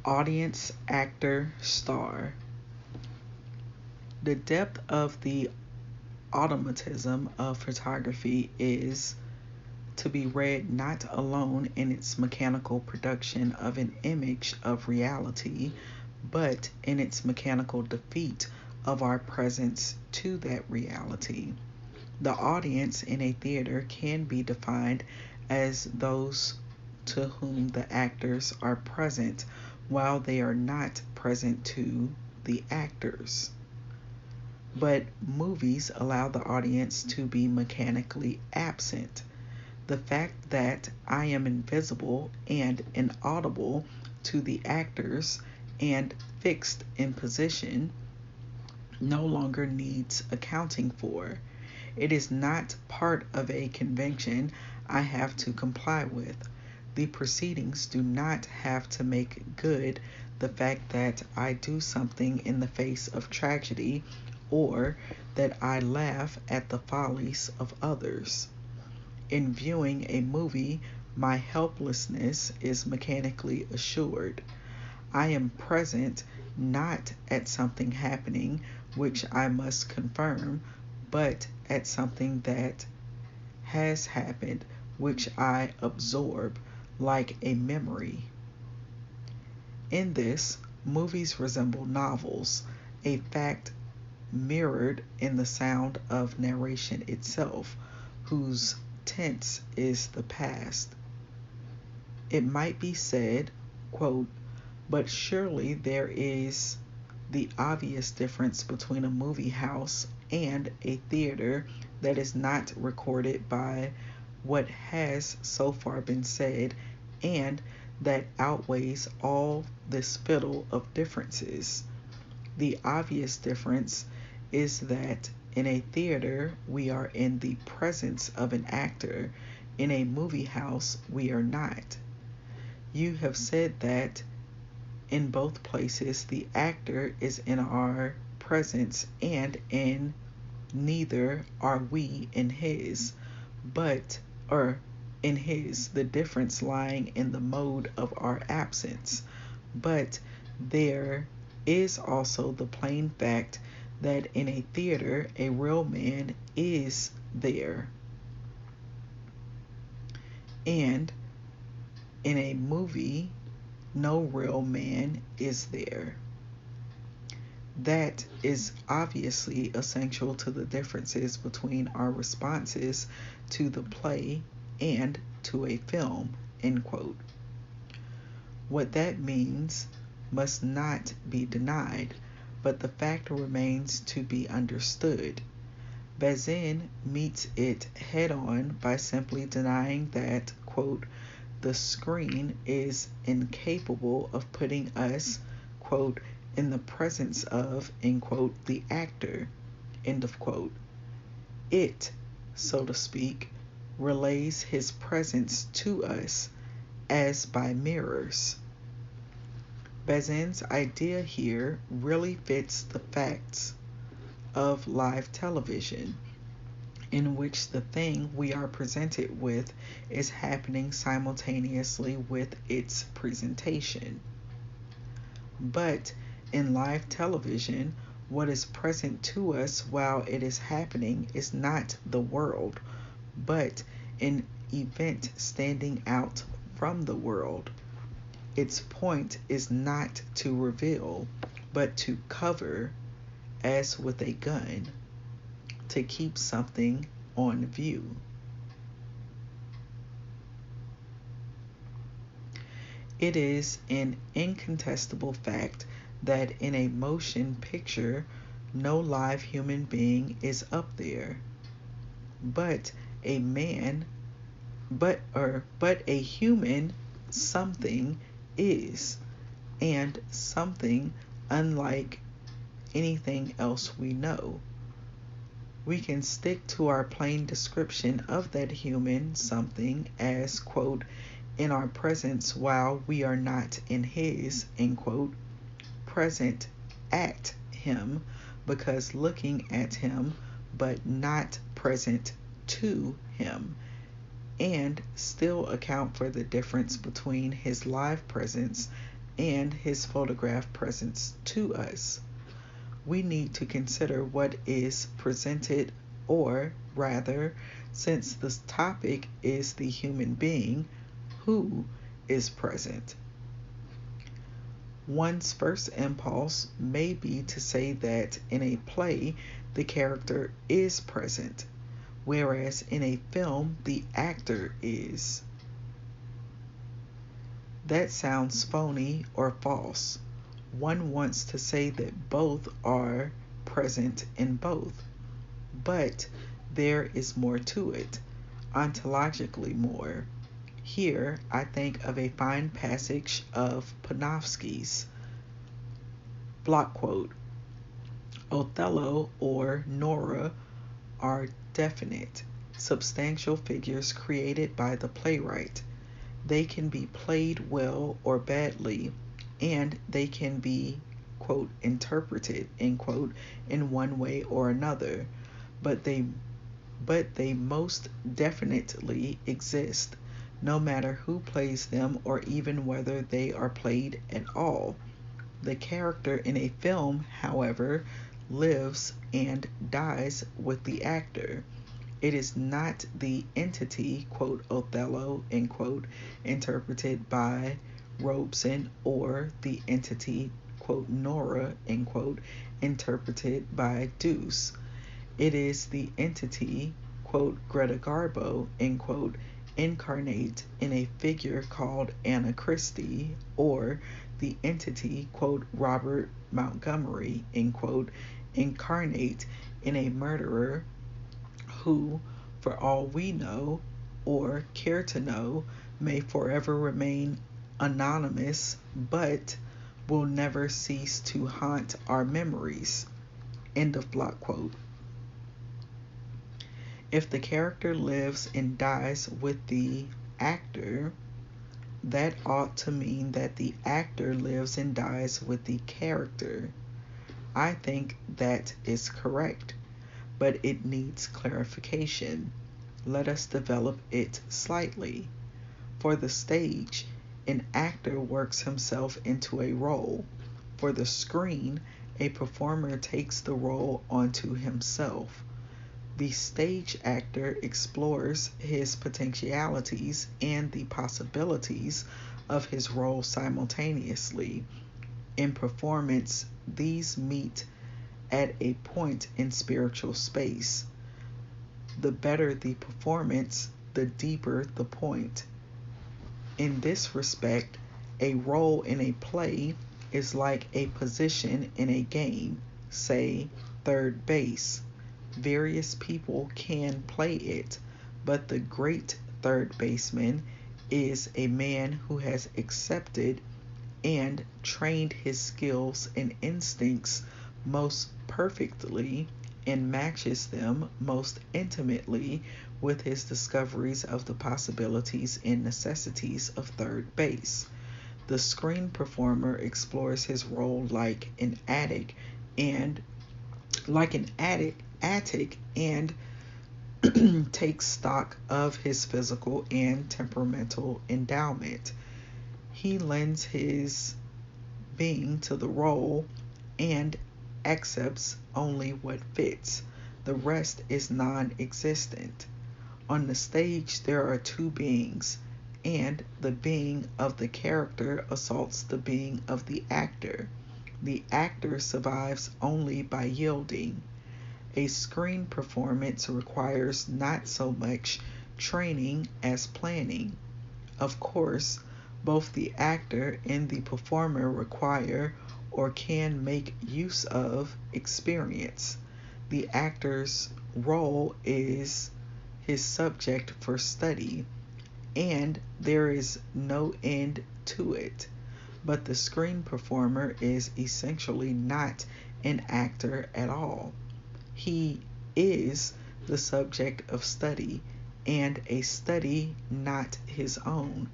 Audience, actor, star. The depth of the automatism of photography is to be read not alone in its mechanical production of an image of reality, but in its mechanical defeat of our presence to that reality. The audience in a theater can be defined as those to whom the actors are present while they are not present to the actors. But movies allow the audience to be mechanically absent. The fact that I am invisible and inaudible to the actors and fixed in position no longer needs accounting for. It is not part of a convention I have to comply with. The proceedings do not have to make good the fact that I do something in the face of tragedy or that I laugh at the follies of others. In viewing a movie, my helplessness is mechanically assured. I am present not at something happening which I must confirm, but at something that has happened which I absorb like a memory. In this, movies resemble novels, a fact mirrored in the sound of narration itself, whose tense is the past. It might be said, quote, but surely there is the obvious difference between a movie house and a theater that is not recorded by what has so far been said, and that outweighs all this fiddle of differences. The obvious difference is that in a theater we are in the presence of an actor, in a movie house we are not. You have said that in both places the actor is in our presence, and in neither are we in his, in his, the difference lying in the mode of our absence. But there is also the plain fact that in a theater a real man is there, and in a movie no real man is there. That is obviously essential to the differences between our responses to the play and to a film, end quote. What that means must not be denied, but the fact remains to be understood. Bazin meets it head on by simply denying that, quote, the screen is incapable of putting us, quote, in the presence of, end quote, the actor, end of quote. It, so to speak, relays his presence to us as by mirrors. Bazin's idea here really fits the facts of live television, in which the thing we are presented with is happening simultaneously with its presentation. But in live television, what is present to us while it is happening is not the world, but an event standing out from the world. Its point is not to reveal, but to cover, as with a gun, to keep something on view. It is an incontestable fact that in a motion picture no live human being is up there, but a human something is, and something unlike anything else we know. We can stick to our plain description of that human something as, quote, in our presence while we are not in his, end quote, present at him, because looking at him, but not present to him, and still account for the difference between his live presence and his photograph presents to us. We need to consider what is presented, or rather, since the topic is the human being, who is present. One's first impulse may be to say that in a play the character is present, whereas in a film the actor is. That sounds phony or false. One wants to say that both are present in both. But there is more to it, ontologically more. Here I think of a fine passage of Panofsky's. Block quote: Othello or Nora are definite, substantial figures created by the playwright. They can be played well or badly, and they can be, quote, interpreted, end quote, in one way or another, but they most definitely exist, no matter who plays them or even whether they are played at all. The character in a film, however, lives and dies with the actor. It is not the entity, quote, Othello, end quote, interpreted by Robeson, or the entity, quote, Nora, end quote, interpreted by Deuce. It is the entity, quote, Greta Garbo, end quote, incarnate in a figure called Anna Christie, or the entity, quote, Robert Montgomery, end quote, incarnate in a murderer who, for all we know or care to know, may forever remain anonymous, but will never cease to haunt our memories. End of block quote. If the character lives and dies with the actor, that ought to mean that the actor lives and dies with the character. I think that is correct, but it needs clarification. Let us develop it slightly. For the stage, an actor works himself into a role. For the screen, a performer takes the role onto himself. The stage actor explores his potentialities and the possibilities of his role simultaneously. In performance, these meet at a point in spiritual space. The better the performance, the deeper the point. In this respect, a role in a play is like a position in a game, say third base. Various people can play it, but the great third baseman is a man who has accepted and trained his skills and instincts most perfectly and matches them most intimately with his discoveries of the possibilities and necessities of third base. The screen performer explores his role like an attic and takes stock of his physical and temperamental endowment. He lends his being to the role and accepts only what fits. The rest is non-existent. On the stage there are two beings, and the being of the character assaults the being of the actor. The actor survives only by yielding. A screen performance requires not so much training as planning. Of course, both the actor and the performer require or can make use of experience. The actor's role is his subject for study, and there is no end to it. But the screen performer is essentially not an actor at all. He is the subject of study, and a study not his own.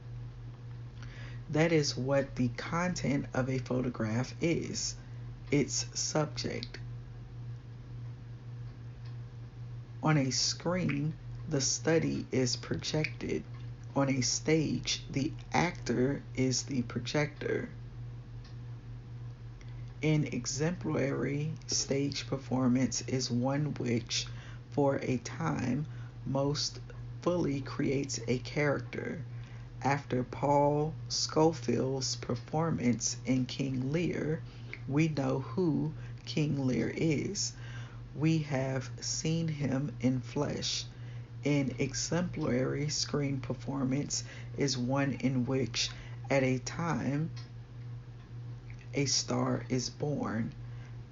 That is what the content of a photograph is, its subject. On a screen, the study is projected. On a stage, the actor is the projector. An exemplary stage performance is one which, for a time, most fully creates a character. After Paul Scofield's performance in King Lear, we know who King Lear is. We have seen him in flesh. An exemplary screen performance is one in which, at a time, a star is born.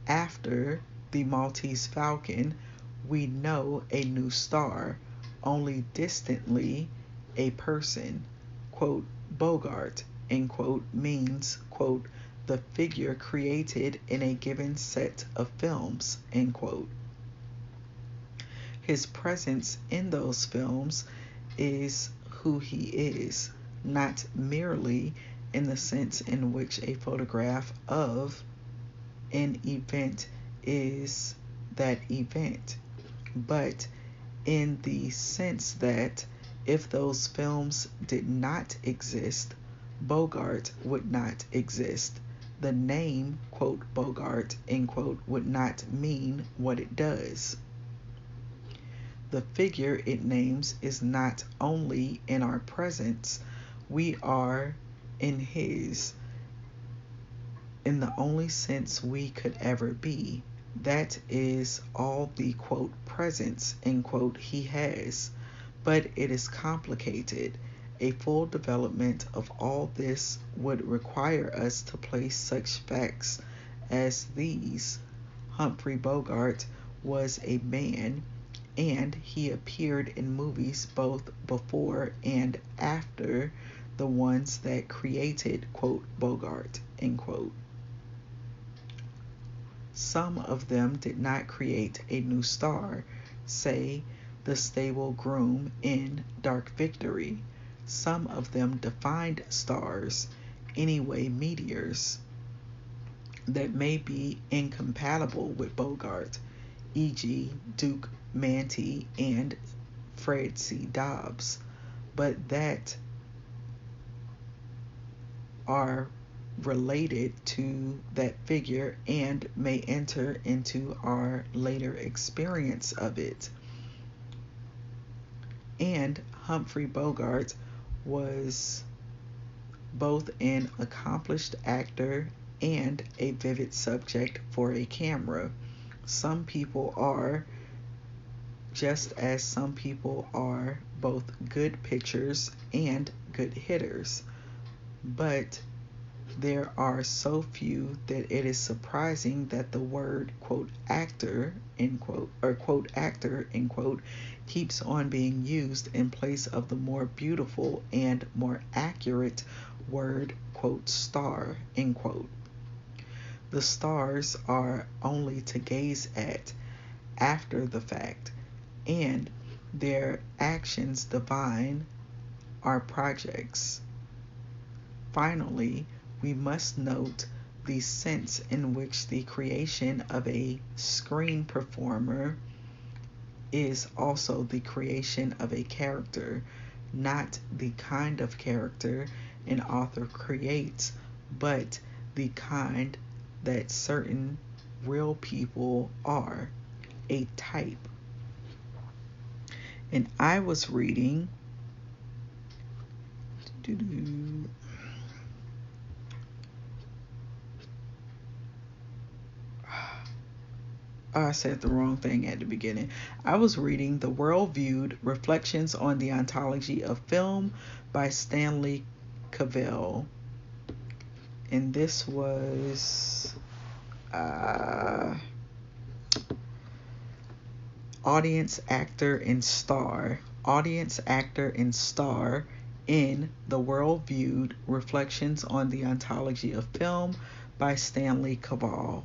After the Maltese Falcon, we know a new star, only distantly a person. Quote, Bogart, end quote, means, quote, the figure created in a given set of films, end quote. His presence in those films is who he is, not merely in the sense in which a photograph of an event is that event, but in the sense that if those films did not exist, Bogart would not exist. The name, quote, Bogart, end quote, would not mean what it does. The figure it names is not only in our presence, we are in his, in the only sense we could ever be. That is all the, quote, presence, end quote, he has. But it is complicated. A full development of all this would require us to place such facts as these. Humphrey Bogart was a man, and he appeared in movies both before and after the ones that created, quote, Bogart, end quote. Some of them did not create a new star, say the stable groom in Dark Victory. Some of them defined stars, anyway meteors, that may be incompatible with Bogart, e.g. Duke Manty and Fred C. Dobbs, but that are related to that figure and may enter into our later experience of it. And Humphrey Bogart was both an accomplished actor and a vivid subject for a camera. Some people are, just as some people are, both good pitchers and good hitters. But there are so few that it is surprising that the word, quote, actor, end quote, or quote, actor, end quote, keeps on being used in place of the more beautiful and more accurate word, quote, star, end quote. The stars are only to gaze at after the fact, and their actions divine are projects. Finally, we must note the sense in which the creation of a screen performer is also the creation of a character, not the kind of character an author creates, but the kind that certain real people are, a type. And I was reading I said the wrong thing at the beginning. I was reading The World Viewed, Reflections on the Ontology of Film by Stanley Cavell. And this was audience, actor, and star. Audience, actor, and star in The World Viewed, Reflections on the Ontology of Film by Stanley Cavell.